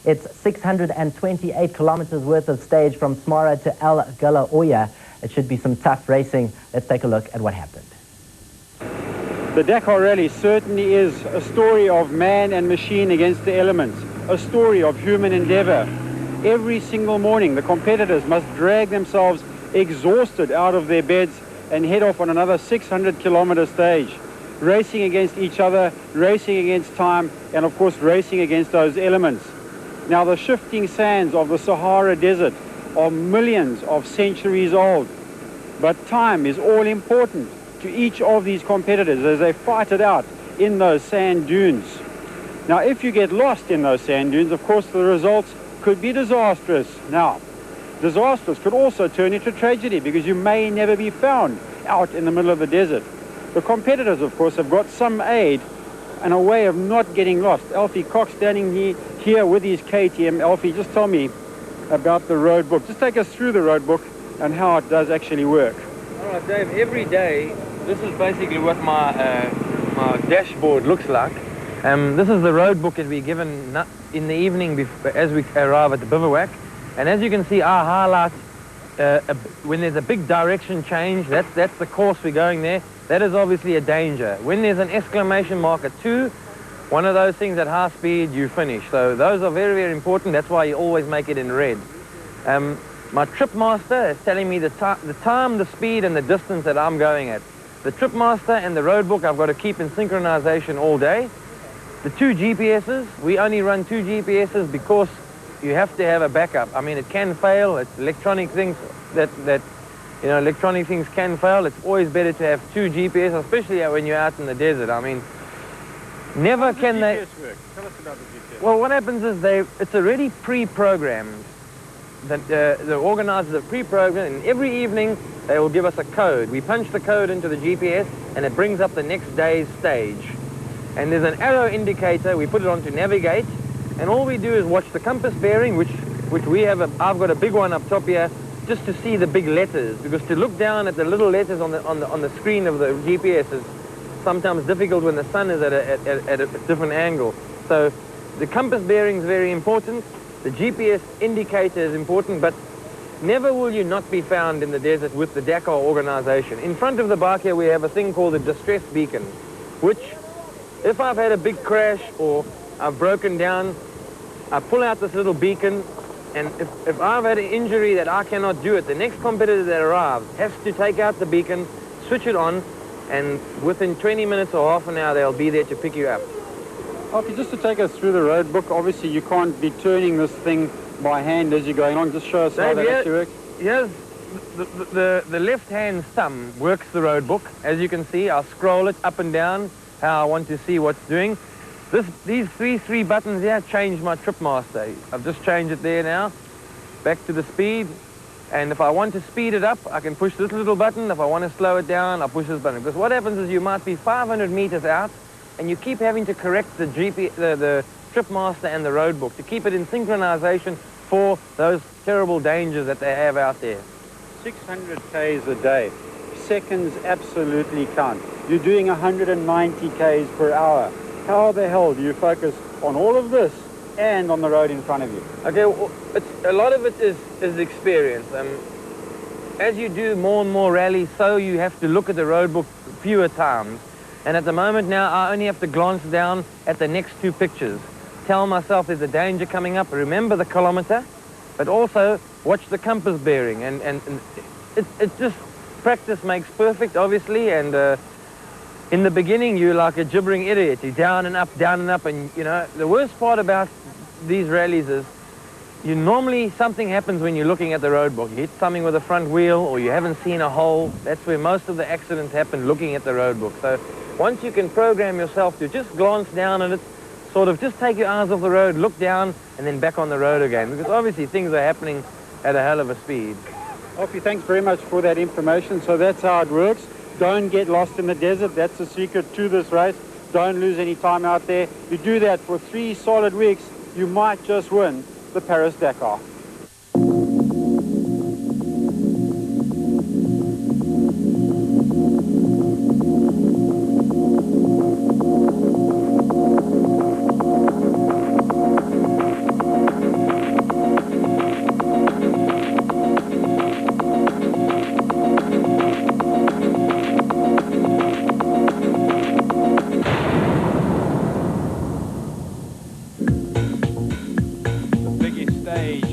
It's 628 kilometers worth of stage from Smara to El Galaoya. It should be some tough racing. Let's take a look at what happened. The Dakar Rally certainly is a story of man and machine against the elements, a story of human endeavor. Every single morning, the competitors must drag themselves exhausted out of their beds and head off on another 600-kilometer stage, racing against each other, racing against time, and of course racing against those elements. Now, the shifting sands of the Sahara Desert are millions of centuries old, but time is all important to each of these competitors as they fight it out in those sand dunes. Now, if you get lost in those sand dunes, of course, the results could be disastrous. Now, disastrous could also turn into tragedy because you may never be found out in the middle of the desert. The competitors, of course, have got some aid and a way of not getting lost. Alfie Cox standing here with his KTM. Alfie, just tell me about the road book. Just take us through the road book and how it does actually work. All right, Dave, every day, this is basically what my dashboard looks like. This is the road book that we're given in the evening as we arrive at the bivouac. And as you can see, our highlight, when there's a big direction change, that's the course we're going there. That is obviously a danger. When there's an exclamation mark at 2, one of those things at high speed, you finish. So those are very, very important. That's why you always make it in red. My trip master is telling me the time, the speed, and the distance that I'm going at. The trip master and the road book I've got to keep in synchronization all day. The 2 GPSs, we only run 2 GPSs because you have to have a backup. I mean, it can fail. It's electronic things electronic things can fail. It's always better to have 2 GPS, especially when you're out in the desert. I mean, never can they... Work? Tell us about the GPS. Well, what happens is it's already pre-programmed. The organizers are pre-programmed, and every evening they will give us a code. We punch the code into the GPS, and it brings up the next day's stage. And there's an arrow indicator. We put it on to navigate, and all we do is watch the compass bearing, which we have. I've got a big one up top here, just to see the big letters, because to look down at the little letters on the screen of the GPS is sometimes difficult when the sun is at a different angle. So the compass bearing is very important. The GPS indicator is important, but never will you not be found in the desert with the Dakar organization. In front of the bike here we have a thing called the distress beacon, which if I've had a big crash or I've broken down, I pull out this little beacon, and if I've had an injury that I cannot do it, the next competitor that arrives has to take out the beacon, switch it on, and within 20 minutes or half an hour they'll be there to pick you up. Okay, just to take us through the road book, obviously you can't be turning this thing by hand as you're going along. Just show us how that actually works. Yes, the left-hand thumb works the road book. As you can see, I'll scroll it up and down how I want to see what's doing. These three buttons here change my trip master. I've just changed it there now, back to the speed. And if I want to speed it up, I can push this little button. If I want to slow it down, I'll push this button. Because what happens is you might be 500 meters out, and you keep having to correct the trip master and the road book to keep it in synchronization for those terrible dangers that they have out there. 600 Ks a day. Seconds absolutely count. You're doing 190 Ks per hour. How the hell do you focus on all of this and on the road in front of you? Okay, well, a lot of it is experience. As you do more and more rallies, so you have to look at the road book fewer times. And at the moment now, I only have to glance down at the next 2 pictures. Tell myself there's a danger coming up. Remember the kilometer, but also watch the compass bearing. And it's just practice makes perfect, obviously. And in the beginning, you're like a gibbering idiot. You're down and up, and the worst part about these rallies is normally something happens when you're looking at the road book. You hit something with the front wheel, or you haven't seen a hole. That's where most of the accidents happen, looking at the road book. So once you can program yourself to just glance down at it, sort of just take your eyes off the road, look down, and then back on the road again, because obviously things are happening at a hell of a speed. Alfie, thanks very much for that information. So that's how it works. Don't get lost in the desert. That's the secret to this race. Don't lose any time out there. You do that for 3 solid weeks, you might just win the Paris-Dakar.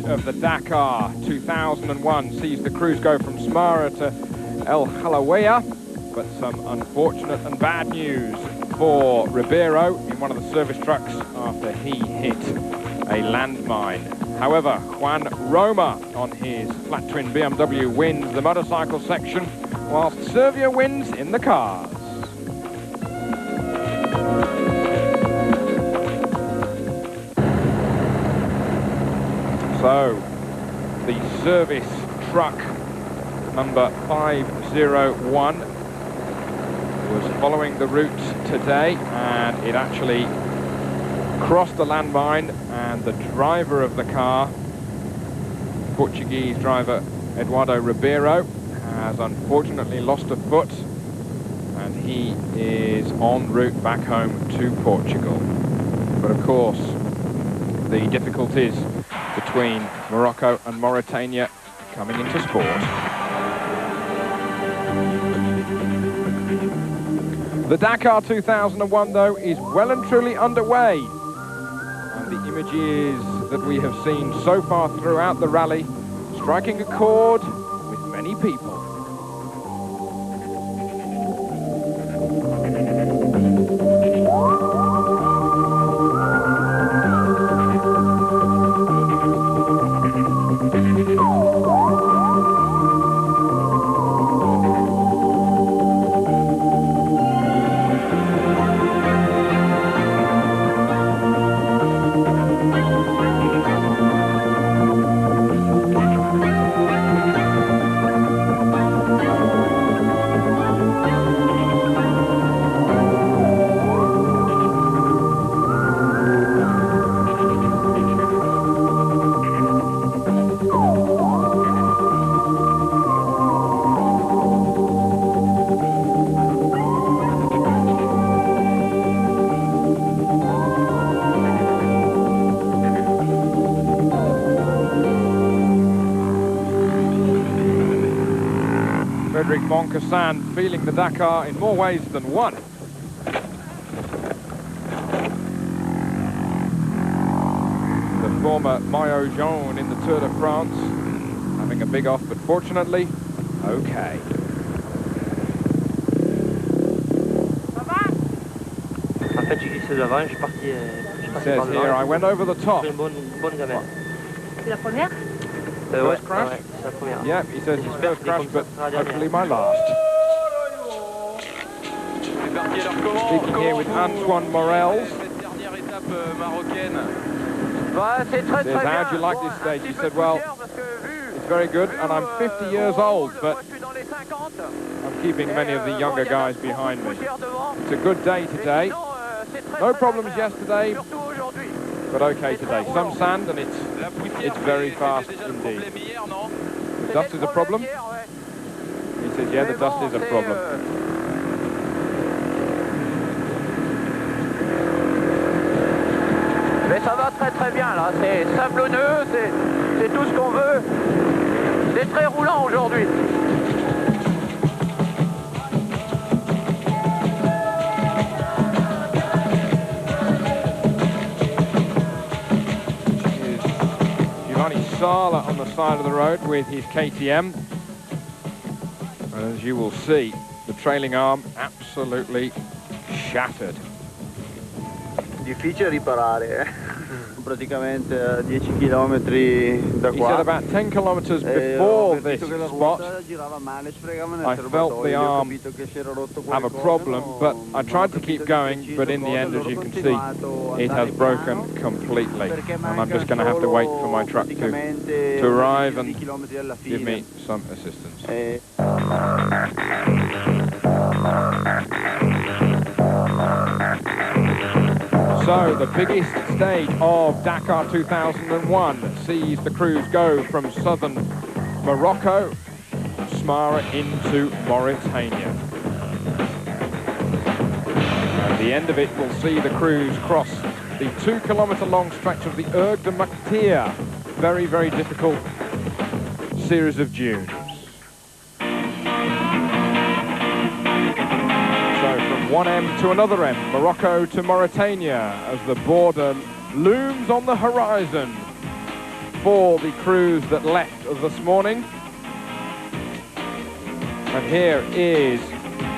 of the Dakar 2001 sees the crews go from Smara to El Halaweya, but some unfortunate and bad news for Ribeiro in one of the service trucks after he hit a landmine. However, Juan Roma on his flat twin BMW wins the motorcycle section, whilst Servia wins in the cars. So, the service truck number 501 was following the route today, and it actually crossed the landmine, and the driver of the car, Portuguese driver Eduardo Ribeiro, has unfortunately lost a foot, and he is en route back home to Portugal. But of course, the difficulties between Morocco and Mauritania coming into sport. The Dakar 2001, though, is well and truly underway. And the images that we have seen so far throughout the rally striking a chord with many people. Moncassin feeling the Dakar in more ways than one. The former maillot jaune in the Tour de France having a big off, but fortunately, okay. He says here, I went over the top. First crash? Yeah, he says his first crash, but hopefully my last. Speaking here with Antoine Morels. Says, how do you like this stage? He said, well, it's very good, and I'm 50 years old, but I'm keeping many of the younger guys behind me. It's a good day today. No problems yesterday, but okay today. Some sand, and it's very fast indeed. The dust is a problem? He says, yeah, the dust is a problem. Mais ça va très très bien là, c'est sablonneux, c'est tout ce qu'on veut. C'est très roulant aujourd'hui. Sala on the side of the road with his KTM, and as you will see, the trailing arm absolutely shattered. Difficile riparare, praticamente 10 chilometri da qua. He said about 10 kilometers before this spot, I felt the arm have a problem, but I tried to keep going, but in the end, as you can see, it has broken completely. And I'm just going to have to wait for my truck to arrive and give me some assistance. So the biggest stage of Dakar 2001 sees the crews go from southern Morocco, Smara, into Mauritania. At the end of it, we'll see the crews cross the 2 kilometre long stretch of the Erg de Maktir. Very, very difficult series of dunes. One M to another M, Morocco to Mauritania, as the border looms on the horizon. for the crews that left this morning. And here is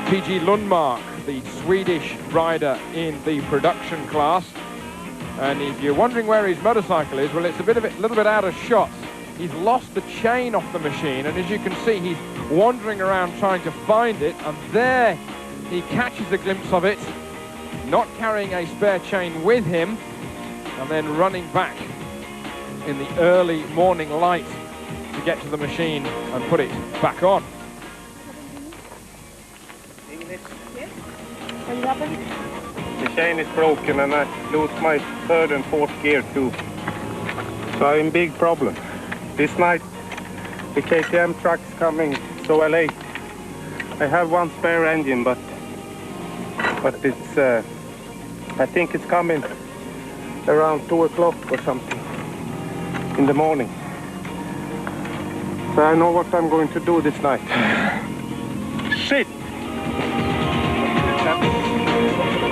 PG Lundmark, the Swedish rider in the production class. And if you're wondering where his motorcycle is, well, it's a little bit out of shot. He's lost the chain off the machine, and as you can see, he's wandering around trying to find it, and there he catches a glimpse of it, not carrying a spare chain with him, and then running back in the early morning light to get to the machine and put it back on. English? Yes. What happened? The chain is broken and I lose my third and fourth gear too. So I'm in big problem. This night the KTM truck's coming so late. I have one spare engine, but it's I think it's coming around 2 o'clock or something in the morning. So I know what I'm going to do this night. Shit!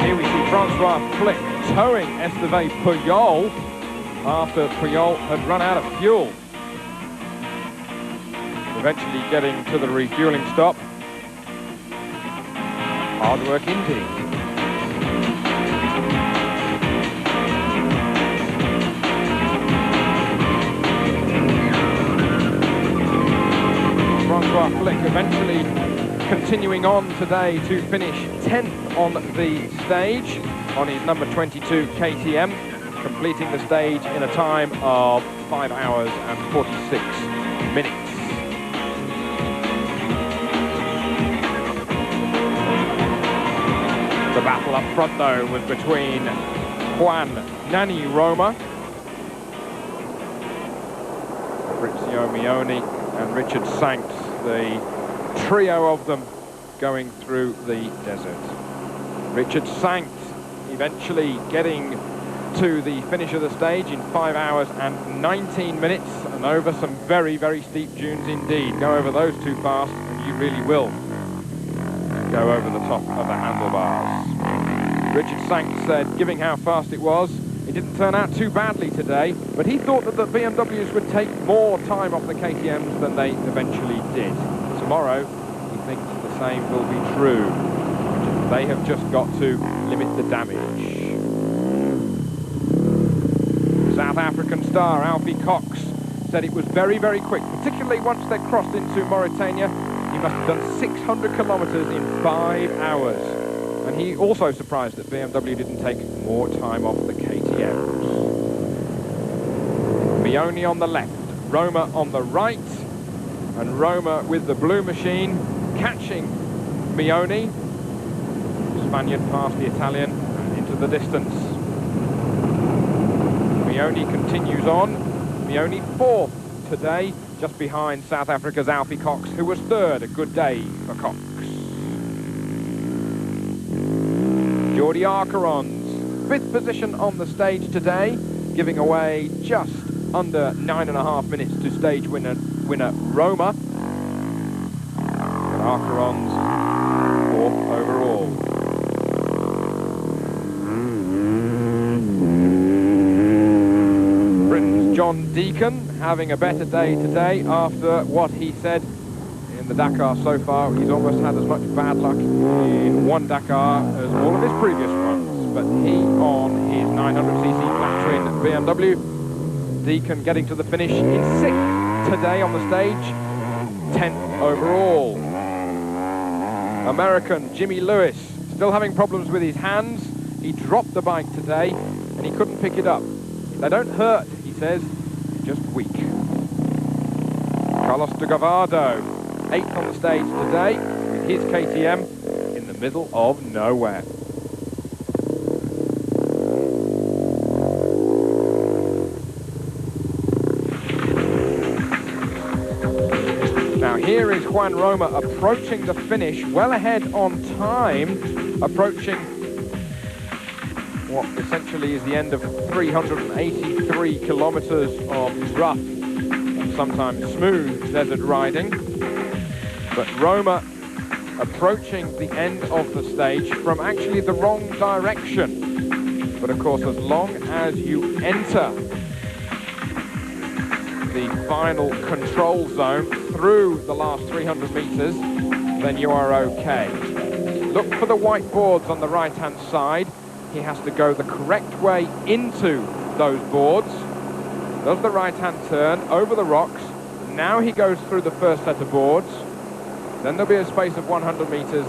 Here we see Francois Flick towing Esteve Pujol after Pujol had run out of fuel. Eventually getting to the refueling stop. Hard work indeed. Francois Flick eventually continuing on today to finish 10th on the stage on his number 22 KTM, completing the stage in a time of 5 hours and 46 minutes. The battle up front, though, was between Juan Nani Roma, Fabrizio Mioni and Richard Sanks, the trio of them going through the desert. Richard Sanks eventually getting to the finish of the stage in 5 hours and 19 minutes and over some very, very steep dunes indeed. Go over those too fast and you really will go over the top of the handlebars. Richard Sanks said, giving how fast it was, it didn't turn out too badly today, but he thought that the BMWs would take more time off the KTMs than they eventually did. Tomorrow, he thinks the same will be true. They have just got to limit the damage. South African star Alfie Cox said it was very, very quick, particularly once they crossed into Mauritania. He must have done 600 kilometers in 5 hours. And he also surprised that BMW didn't take more time off the KTMs. Mioni on the left, Roma on the right, and Roma with the blue machine catching Mioni. Spaniard past the Italian into the distance. Mioni continues on. Mioni fourth today, just behind South Africa's Alfie Cox, who was third. A good day for Cox. Jordi Arcaron's fifth position on the stage today, giving away just under 9.5 minutes to stage winner Roma. And Arcaron's fourth overall. Britain's John Deacon having a better day today after what he said in the Dakar so far. He's almost had as much bad luck in one Dakar as all of his previous runs, but he on his 900cc flat twin BMW. Deacon getting to the finish in 6th today on the stage, 10th overall. American Jimmy Lewis still having problems with his hands. He dropped the bike today and he couldn't pick it up. They don't hurt, he says, just weak. Carlos de Gavado, 8th on the stage today with his KTM in the middle of nowhere. Now here is Juan Roma approaching the finish, well ahead on time, approaching what essentially is the end of 383 kilometers of rough and sometimes smooth desert riding. But Roma approaching the end of the stage from actually the wrong direction. But of course, as long as you enter the final control zone through the last 300 meters, then you are okay. Look for the white boards on the right-hand side. He has to go the correct way into those boards. Does the right-hand turn over the rocks. Now he goes through the first set of boards. Then there'll be a space of 100 meters.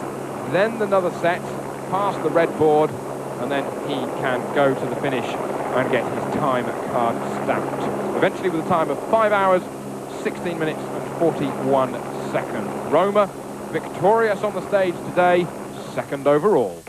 Then another set past the red board, and then he can go to the finish and get his time card stamped. Eventually with a time of 5 hours, 16 minutes and 41 seconds. Roma victorious on the stage today, second overall.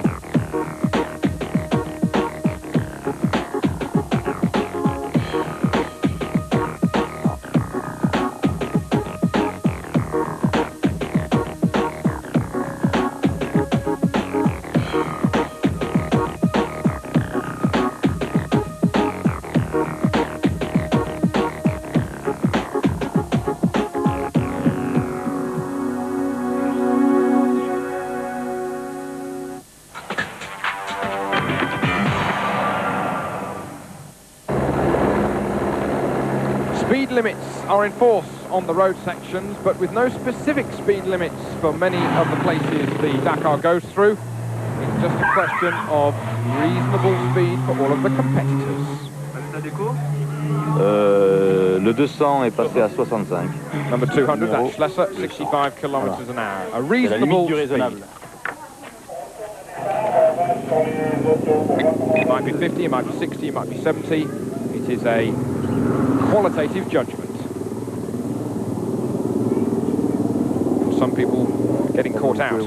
Speed limits are in force on the road sections, but with no specific speed limits for many of the places the Dakar goes through. It's just a question of reasonable speed for all of the competitors. Le 200 est passé à 65. Number 200, that's Schlesser, 65 kilometers an hour. A reasonable speed. It might be 50, it might be 60, it might be 70. It is a qualitative judgment. Some people getting caught out.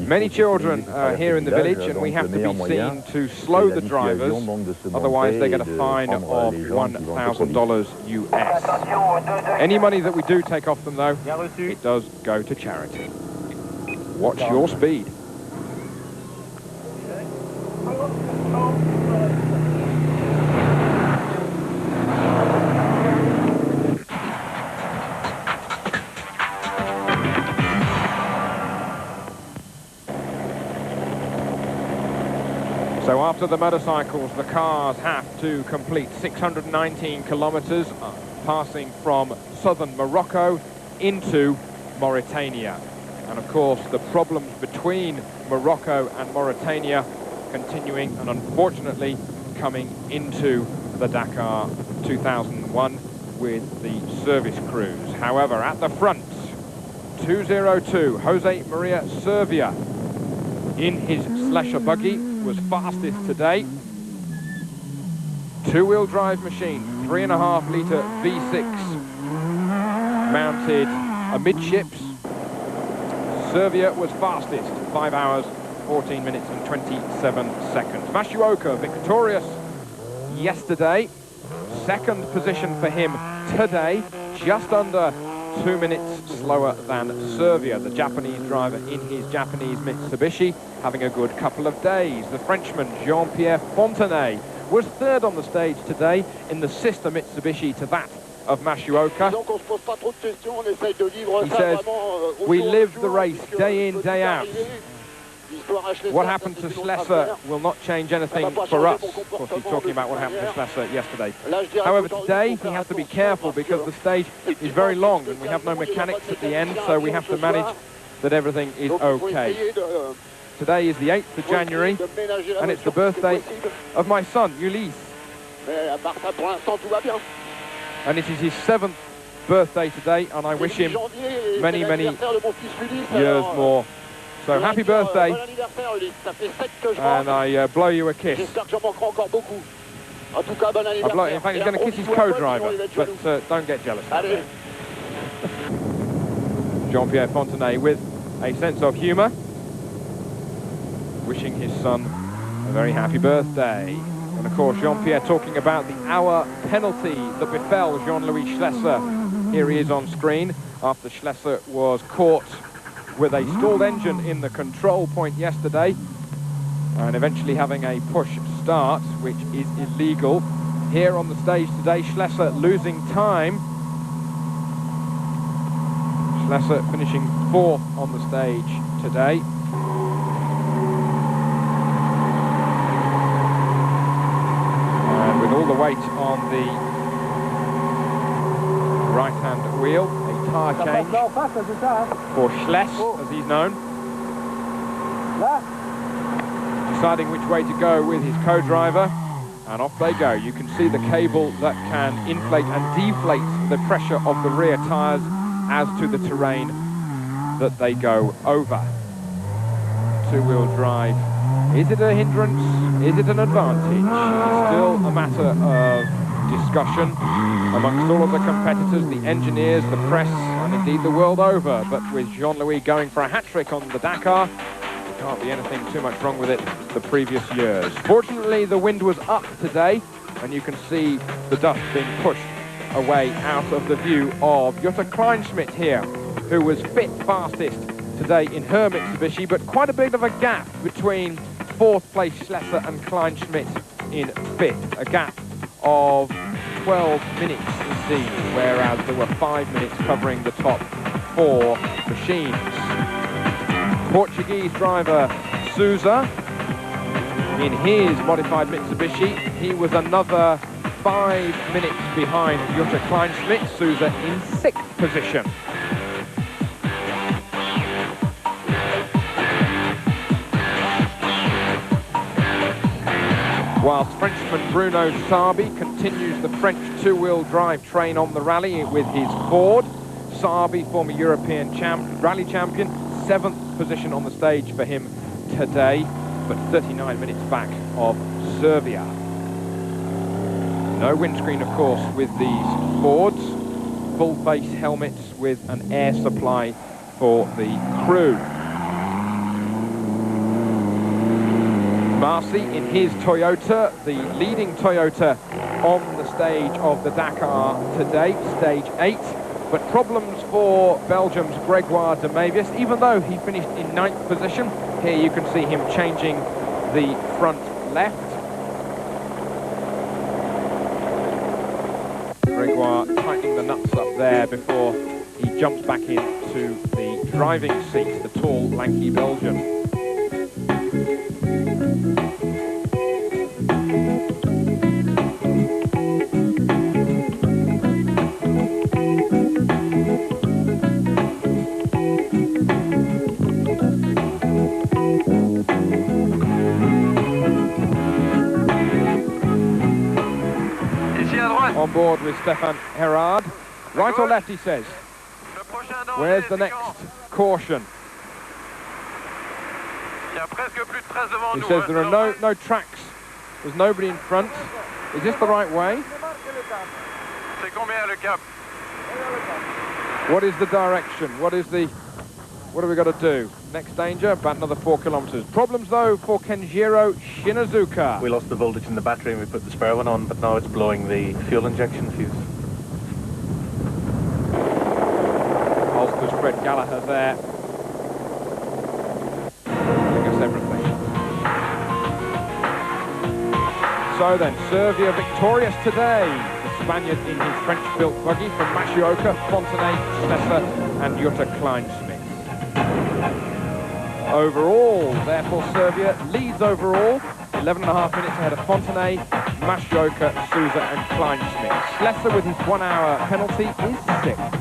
Many children are here in the village, and we have to be seen to slow the drivers, otherwise they get a fine of $1,000 US. Any money that we do take off them, though, it does go to charity. Watch your speed. So after the motorcycles, the cars have to complete 619 kilometers, passing from southern Morocco into Mauritania. And of course, the problems between Morocco and Mauritania continuing and unfortunately coming into the Dakar 2001 with the service crews. However, at the front, 202, Jose Maria Servia in his Schlesser buggy was fastest today. Two-wheel drive machine, 3.5 litre V6 mounted amidships. Servia was fastest, 5 hours, 14 minutes and 27 seconds. Masuoka victorious yesterday. Second position for him today, just under 2 minutes slower than Servia, the Japanese driver in his Japanese Mitsubishi, having a good couple of days. The Frenchman Jean-Pierre Fontenay was third on the stage today in the sister Mitsubishi to that of Masuoka. He says, we live the race day in, day out. What happened to Schlesser will not change anything for us. Of course, he's talking about what happened to Schlesser yesterday. However, today he has to be careful because the stage is very long and we have no mechanics at the end, so we have to manage that everything is okay. Today is the 8th of January, and it's the birthday of my son, Ulysse. And it is his 7th birthday today, and I wish him many, many years more. So happy birthday, and I blow you a kiss. In fact, he's going to kiss his co-driver, but don't get jealous. Jean-Pierre Fontenay with a sense of humour, wishing his son a very happy birthday. And of course, Jean-Pierre talking about the hour penalty that befell Jean-Louis Schlesser. Here he is on screen after Schlesser was caught with a stalled engine in the control point yesterday and eventually having a push start, which is illegal. Here on the stage today, Schlesser losing time. Schlesser finishing 4th on the stage today. And with all the weight on the wheel, a tyre change for Schless, as he's known. Deciding which way to go with his co-driver, and off they go. You can see the cable that can inflate and deflate the pressure of the rear tyres as to the terrain that they go over. Two-wheel drive. Is it a hindrance? Is it an advantage? It's still a matter of discussion amongst all of the competitors, the engineers, the press, and indeed the world over. But with Jean-Louis going for a hat-trick on the Dakar, there can't be anything too much wrong with it the previous years. Fortunately, the wind was up today, and you can see the dust being pushed away out of the view of Jutta Kleinschmidt here, who was fit fastest today in her Mitsubishi, but quite a bit of a gap between fourth place Schlesser and Kleinschmidt in fifth. A gap of 12 minutes indeed, whereas there were 5 minutes covering the top four machines. Portuguese driver Sousa, in his modified Mitsubishi, he was another 5 minutes behind Jutta Kleinschmidt. Sousa in 6th position. Whilst Frenchman Bruno Sarbi continues the French two-wheel drive train on the rally with his Ford. Sarbi, former European rally champion, 7th position on the stage for him today, but 39 minutes back of Serbia. No windscreen, of course, with these Fords. Full-face helmets with an air supply for the crew. Marcy in his Toyota, the leading Toyota on the stage of the Dakar today, stage 8. But problems for Belgium's Gregoire de Mavius, even though he finished in 9th position. Here you can see him changing the front left. Gregoire tightening the nuts up there before he jumps back into the driving seat, the tall, lanky Belgian. On board with Stefan Herard. Right or left, he says. Where's the next caution? He says there are no tracks. There's nobody in front. Is this the right way? What is the direction? What have we got to do? Next danger, about another 4 kilometers. Problems though for Kenjiro Shinazuka. We lost the voltage in the battery and we put the spare one on, but now it's blowing the fuel injection fuse. Ulster's Fred Gallagher there. I guess everything. So then, Serbia victorious today. The Spaniard in his French-built buggy from Mashioka, Fontenay, Schlesser and Jutta Kleinschmidt. Overall, therefore, Serbia leads overall, 11.5 minutes ahead of Fontenay, Mashioka, Sousa and Kleinschmidt. Schlesser with his 1 hour penalty is 6th.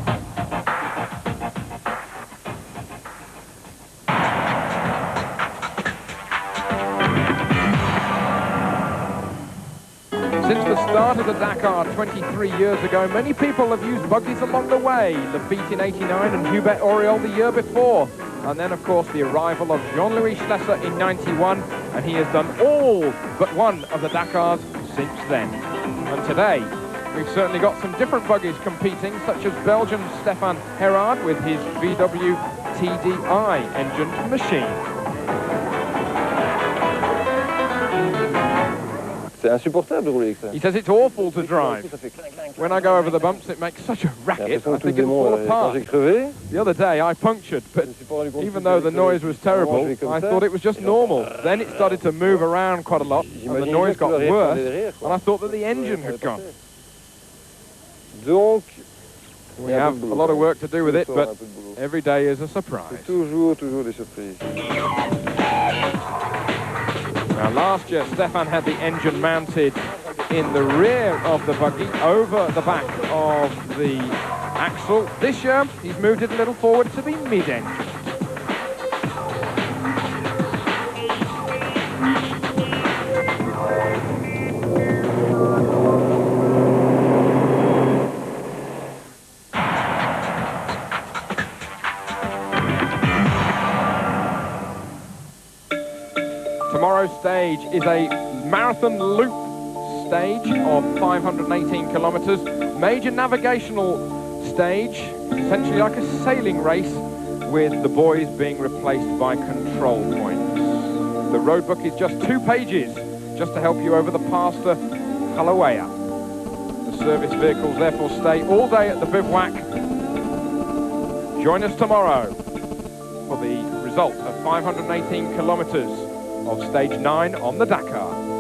Since the start of the Dakar 23 years ago, many people have used buggies along the way. Lafitte in '89 and Hubert Auriol the year before. And then, of course, the arrival of Jean-Louis Schlesser in '91, and he has done all but one of the Dakars since then. And today, we've certainly got some different buggies competing, such as Belgium's Stefan Herard with his VW TDI engine machine. He says it's awful to drive. When I go over the bumps, it makes such a racket, I think it'll fall apart. The other day, I punctured, but even though the noise was terrible, I thought it was just normal. Then it started to move around quite a lot, and the noise got worse, and I thought that the engine had gone. We have a lot of work to do with it, but every day is a surprise. Now, last year, Stefan had the engine mounted in the rear of the buggy, over the back of the Axel, this year, he's moved it a little forward to the mid-engine. Tomorrow's stage is a marathon loop stage of 518 kilometers. Major navigational stage, essentially like a sailing race, with the buoys being replaced by control points. The road book is just 2 pages, just to help you over the pass to Kalawea. The service vehicles therefore stay all day at the bivouac. Join us tomorrow for the result of 518 kilometers of stage 9 on the Dakar.